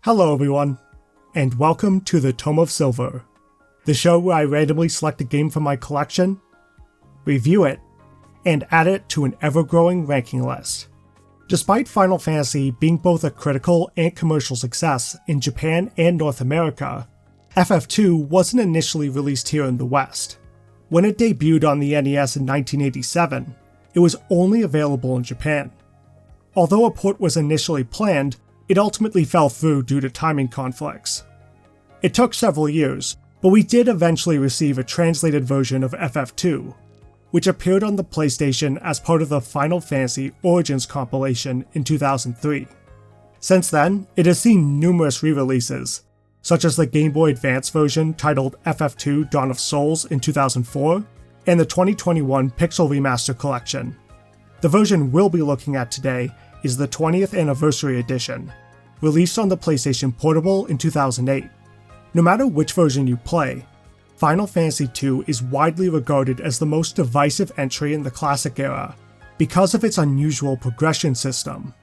Hello everyone, and welcome to the Tome of Silver, the show where I randomly select a game from my collection, review it, and add it to an ever-growing ranking list. Despite Final Fantasy being both a critical and commercial success in Japan and North America, FF2 wasn't initially released here in the West. When it debuted on the NES in 1987, it was only available in Japan. Although a port was initially planned, it ultimately fell through due to timing conflicts. It took several years, but we did eventually receive a translated version of FF2, which appeared on the PlayStation as part of the Final Fantasy Origins compilation in 2003. Since then, it has seen numerous re-releases, such as the Game Boy Advance version titled FF2 Dawn of Souls in 2004, and the 2021 Pixel Remaster Collection. The version we'll be looking at today is the 20th Anniversary Edition, released on the PlayStation Portable in 2008. No matter which version you play, Final Fantasy II is widely regarded as the most divisive entry in the classic era because of its unusual progression system.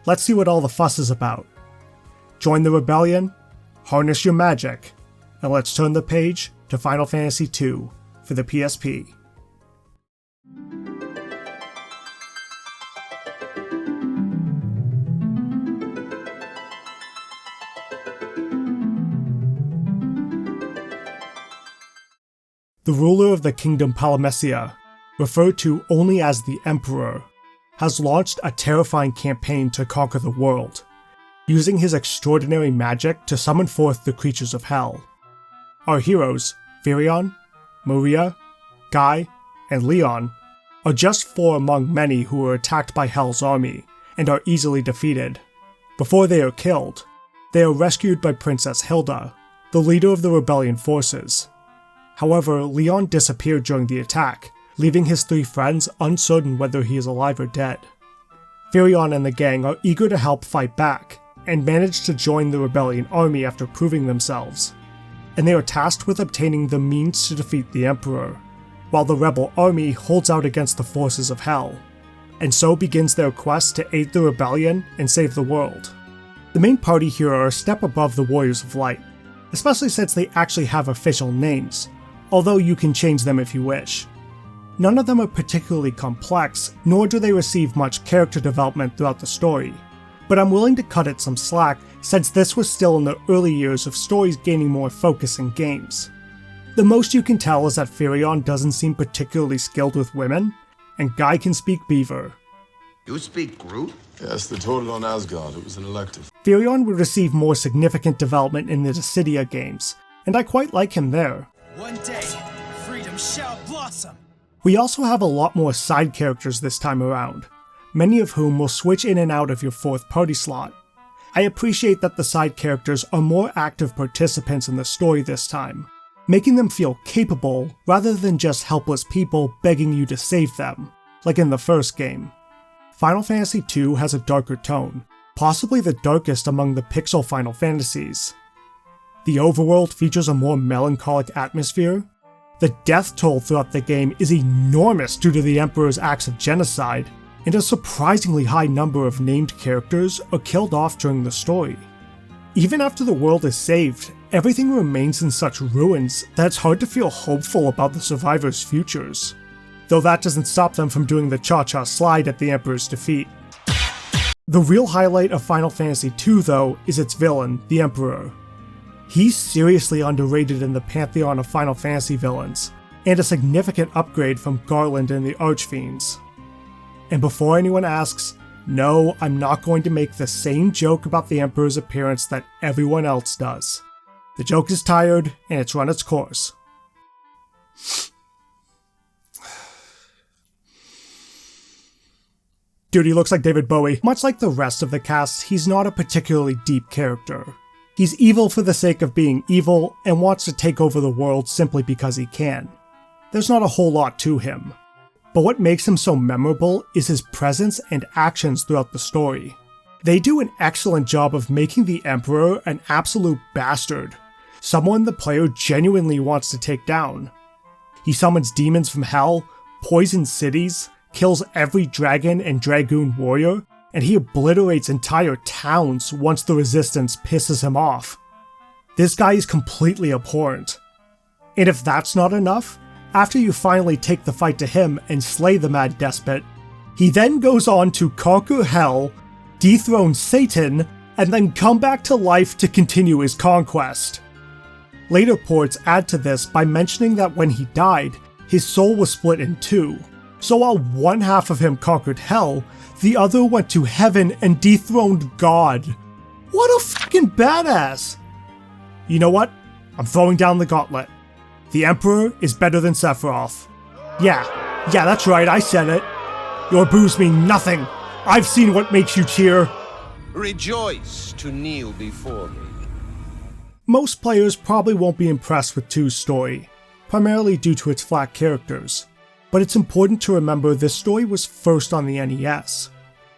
Let's see what all the fuss is about. Join the rebellion, harness your magic, and let's turn the page to Final Fantasy II for the PSP. The ruler of the kingdom Palamecia, referred to only as the Emperor, has launched a terrifying campaign to conquer the world, using his extraordinary magic to summon forth the creatures of hell. Our heroes, Firion, Maria, Guy, and Leon, are just four among many who are attacked by Hell's army and are easily defeated. Before they are killed, they are rescued by Princess Hilda, the leader of the rebellion forces. However, Leon disappeared during the attack, leaving his three friends uncertain whether he is alive or dead. Firion and the gang are eager to help fight back, and manage to join the rebellion army after proving themselves, and they are tasked with obtaining the means to defeat the Emperor, while the rebel army holds out against the forces of Hell, and so begins their quest to aid the rebellion and save the world. The main party here are a step above the Warriors of Light, especially since they actually have official names, although you can change them if you wish. None of them are particularly complex, nor do they receive much character development throughout the story, but I'm willing to cut it some slack since this was still in the early years of stories gaining more focus in games. The most you can tell is that Firion doesn't seem particularly skilled with women, and Guy can speak Beaver. You speak Groot? Yes, the total on Asgard. It was an elective. Firion would receive more significant development in the Dissidia games, and I quite like him there. One day, freedom shall blossom. We also have a lot more side characters this time around, many of whom will switch in and out of your fourth party slot. I appreciate that the side characters are more active participants in the story this time, making them feel capable rather than just helpless people begging you to save them, like in the first game. Final Fantasy II has a darker tone, possibly the darkest among the Pixel Final Fantasies. The overworld features a more melancholic atmosphere. The death toll throughout the game is enormous due to the Emperor's acts of genocide, and a surprisingly high number of named characters are killed off during the story. Even after the world is saved, everything remains in such ruins that it's hard to feel hopeful about the survivors' futures. Though that doesn't stop them from doing the cha-cha slide at the Emperor's defeat. The real highlight of Final Fantasy II, though, is its villain, the Emperor. He's seriously underrated in the pantheon of Final Fantasy villains, and a significant upgrade from Garland and the Archfiends. And before anyone asks, no, I'm not going to make the same joke about the Emperor's appearance that everyone else does. The joke is tired, and it's run its course. Dude, he looks like David Bowie. Much like the rest of the cast, he's not a particularly deep character. He's evil for the sake of being evil, and wants to take over the world simply because he can. There's not a whole lot to him. But what makes him so memorable is his presence and actions throughout the story. They do an excellent job of making the Emperor an absolute bastard, someone the player genuinely wants to take down. He summons demons from hell, poisons cities, kills every dragon and dragoon warrior, and he obliterates entire towns once the resistance pisses him off. This guy is completely abhorrent. And if that's not enough, after you finally take the fight to him and slay the mad despot, he then goes on to conquer hell, dethrone Satan, and then come back to life to continue his conquest. Later ports add to this by mentioning that when he died, his soul was split in two, so while one half of him conquered hell, the other went to heaven and dethroned God. What a fucking badass! You know what? I'm throwing down the gauntlet. The Emperor is better than Sephiroth. Yeah, that's right, I said it. Your boos mean nothing. I've seen what makes you cheer. Rejoice to kneel before me. Most players probably won't be impressed with 2's story, primarily due to its flat characters, but it's important to remember this story was first on the NES.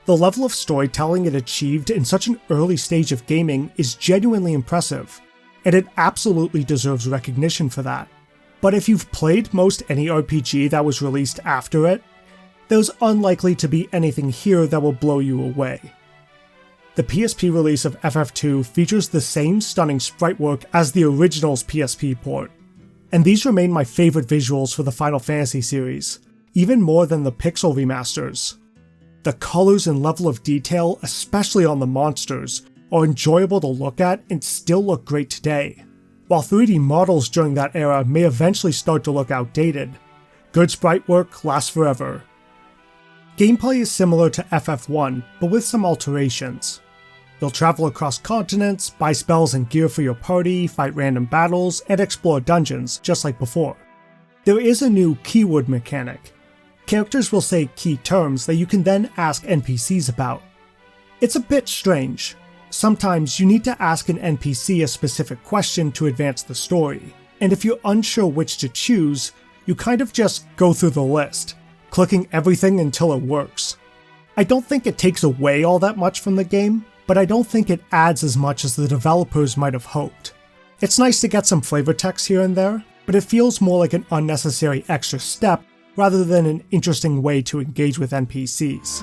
The level of storytelling it achieved in such an early stage of gaming is genuinely impressive, and it absolutely deserves recognition for that. But if you've played most any RPG that was released after it, there's unlikely to be anything here that will blow you away. The PSP release of FF2 features the same stunning sprite work as the original's PSP port, and these remain my favorite visuals for the Final Fantasy series, even more than the pixel remasters. The colors and level of detail, especially on the monsters, are enjoyable to look at and still look great today. While 3D models during that era may eventually start to look outdated, good sprite work lasts forever. Gameplay is similar to FF1, but with some alterations. You'll travel across continents, buy spells and gear for your party, fight random battles, and explore dungeons, just like before. There is a new keyword mechanic. Characters will say key terms that you can then ask NPCs about. It's a bit strange. Sometimes you need to ask an NPC a specific question to advance the story, and if you're unsure which to choose, you kind of just go through the list, clicking everything until it works. I don't think it takes away all that much from the game, but I don't think it adds as much as the developers might have hoped. It's nice to get some flavor text here and there, but it feels more like an unnecessary extra step rather than an interesting way to engage with NPCs.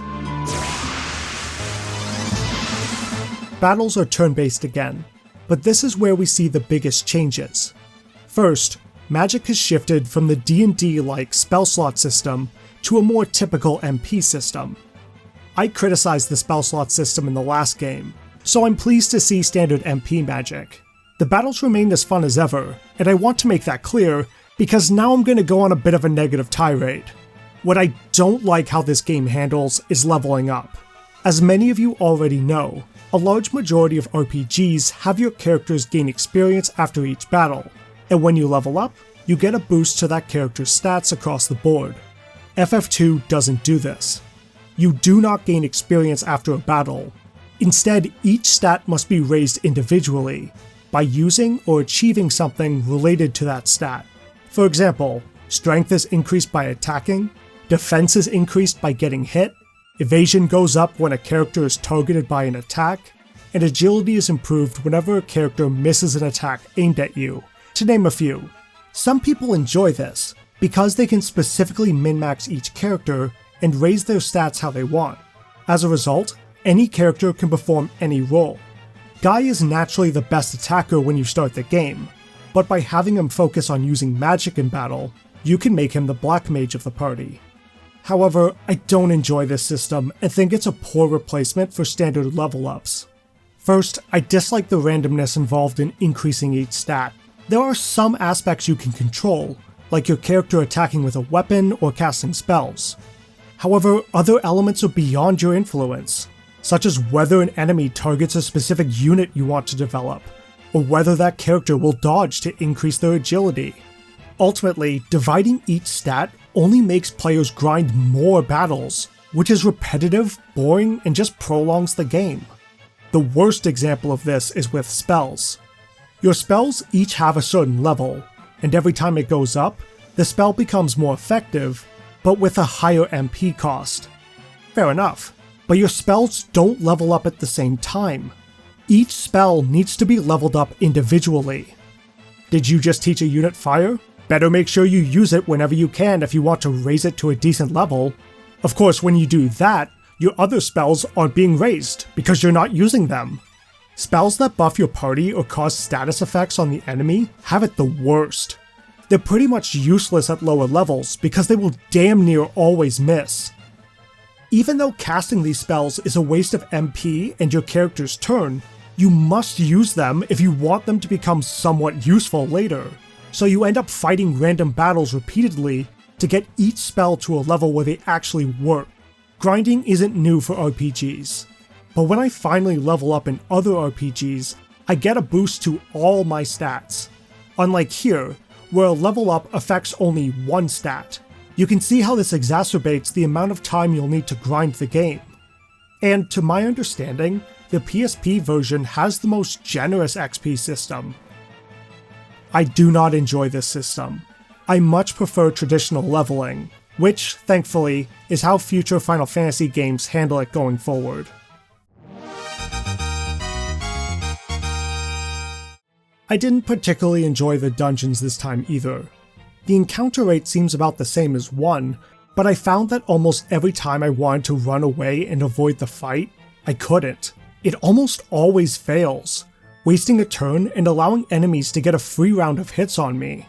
Battles are turn-based again, but this is where we see the biggest changes. First, magic has shifted from the D&D-like spell slot system to a more typical MP system. I criticized the spell slot system in the last game, so I'm pleased to see standard MP magic. The battles remained as fun as ever, and I want to make that clear because now I'm going to go on a bit of a negative tirade. What I don't like how this game handles is leveling up. As many of you already know, a large majority of RPGs have your characters gain experience after each battle, and when you level up, you get a boost to that character's stats across the board. FF2 doesn't do this. You do not gain experience after a battle. Instead, each stat must be raised individually, by using or achieving something related to that stat. For example, strength is increased by attacking, defense is increased by getting hit, evasion goes up when a character is targeted by an attack, and agility is improved whenever a character misses an attack aimed at you, to name a few. Some people enjoy this, because they can specifically min-max each character and raise their stats how they want. As a result, any character can perform any role. Guy is naturally the best attacker when you start the game, but by having him focus on using magic in battle, you can make him the black mage of the party. However, I don't enjoy this system and think it's a poor replacement for standard level ups. First, I dislike the randomness involved in increasing each stat. There are some aspects you can control, like your character attacking with a weapon or casting spells. However, other elements are beyond your influence, such as whether an enemy targets a specific unit you want to develop, or whether that character will dodge to increase their agility. Ultimately, dividing each stat only makes players grind more battles, which is repetitive, boring, and just prolongs the game. The worst example of this is with spells. Your spells each have a certain level, and every time it goes up, the spell becomes more effective, but with a higher MP cost. Fair enough, but your spells don't level up at the same time. Each spell needs to be leveled up individually. Did you just teach a unit fire? Better make sure you use it whenever you can if you want to raise it to a decent level. Of course, when you do that, Your other spells aren't being raised because you're not using them. Spells that buff your party or cause status effects on the enemy have it the worst. They're pretty much useless at lower levels because they will damn near always miss. Even though casting these spells is a waste of MP and your character's turn, you must use them if you want them to become somewhat useful later. So you end up fighting random battles repeatedly to get each spell to a level where they actually work. Grinding isn't new for RPGs, but when I finally level up in other RPGs, I get a boost to all my stats. Unlike here, where a level up affects only one stat. You can see how this exacerbates the amount of time you'll need to grind the game. And to my understanding, the PSP version has the most generous XP system. I do not enjoy this system. I much prefer traditional leveling, which, thankfully, is how future Final Fantasy games handle it going forward. I didn't particularly enjoy the dungeons this time either. The encounter rate seems about the same as 1, but I found that almost every time I wanted to run away and avoid the fight, I couldn't. It almost always fails, wasting a turn and allowing enemies to get a free round of hits on me.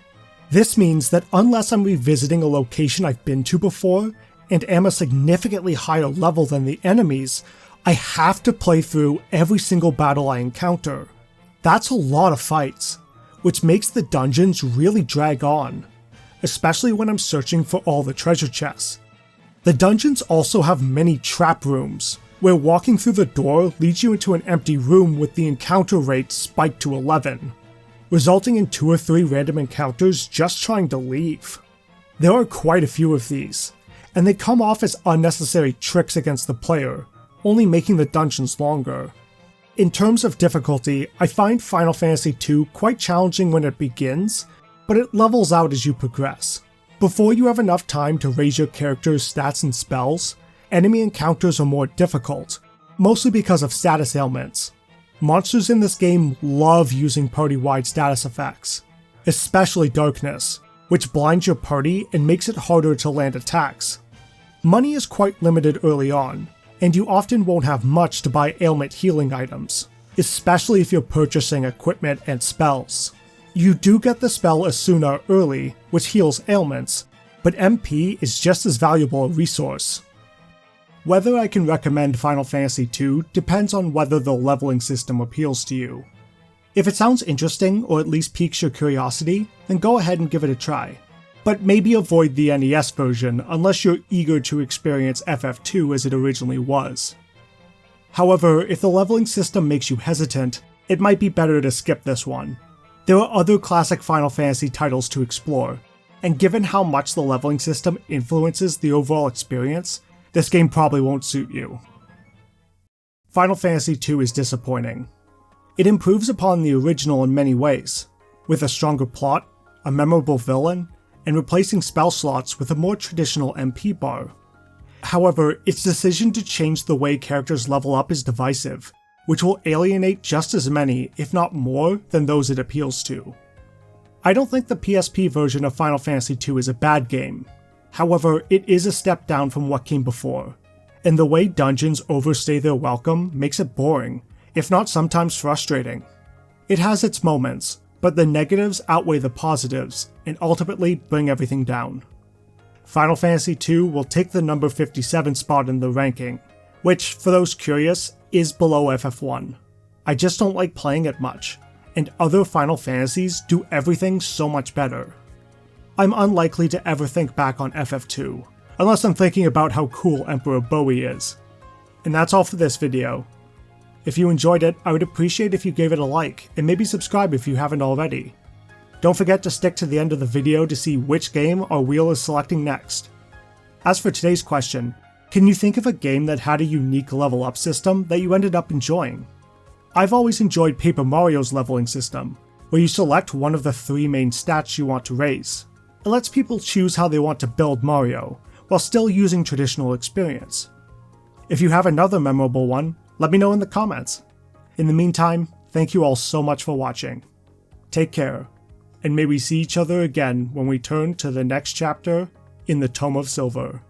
This means that unless I'm revisiting a location I've been to before, and am a significantly higher level than the enemies, I have to play through every single battle I encounter. That's a lot of fights, which makes the dungeons really drag on, especially when I'm searching for all the treasure chests. The dungeons also have many trap rooms, where walking through the door leads you into an empty room with the encounter rate spiked to 11, resulting in 2 or 3 random encounters just trying to leave. There are quite a few of these, and they come off as unnecessary tricks against the player, only making the dungeons longer. In terms of difficulty, I find Final Fantasy II quite challenging when it begins, but it levels out as you progress. Before you have enough time to raise your character's stats and spells, enemy encounters are more difficult, mostly because of status ailments. Monsters in this game love using party-wide status effects, especially Darkness, which blinds your party and makes it harder to land attacks. Money is quite limited early on, and you often won't have much to buy ailment healing items, especially if you're purchasing equipment and spells. You do get the spell Asuna early, which heals ailments, but MP is just as valuable a resource. Whether I can recommend Final Fantasy II depends on whether the leveling system appeals to you. If it sounds interesting or at least piques your curiosity, then go ahead and give it a try. But maybe avoid the NES version unless you're eager to experience FF2 as it originally was. However, if the leveling system makes you hesitant, it might be better to skip this one. There are other classic Final Fantasy titles to explore, and given how much the leveling system influences the overall experience, this game probably won't suit you. Final Fantasy II is disappointing. It improves upon the original in many ways, with a stronger plot, a memorable villain, and replacing spell slots with a more traditional MP bar. However, its decision to change the way characters level up is divisive, which will alienate just as many, if not more, than those it appeals to. I don't think the PSP version of Final Fantasy II is a bad game. However, it is a step down from what came before, and the way dungeons overstay their welcome makes it boring, if not sometimes frustrating. It has its moments, but the negatives outweigh the positives and ultimately bring everything down. Final Fantasy II will take the number 57 spot in the ranking, which, for those curious, is below FF1. I just don't like playing it much, and other Final Fantasies do everything so much better. I'm unlikely to ever think back on FF2, unless I'm thinking about how cool Emperor Bowie is. And that's all for this video. If you enjoyed it, I would appreciate if you gave it a like, and maybe subscribe if you haven't already. Don't forget to stick to the end of the video to see which game our wheel is selecting next. As for today's question, can you think of a game that had a unique level up system that you ended up enjoying? I've always enjoyed Paper Mario's leveling system, where you select one of the 3 main stats you want to raise. It lets people choose how they want to build Mario, while still using traditional experience. If you have another memorable one, let me know in the comments. In the meantime, thank you all so much for watching. Take care, and may we see each other again when we turn to the next chapter in the Tome of Silver.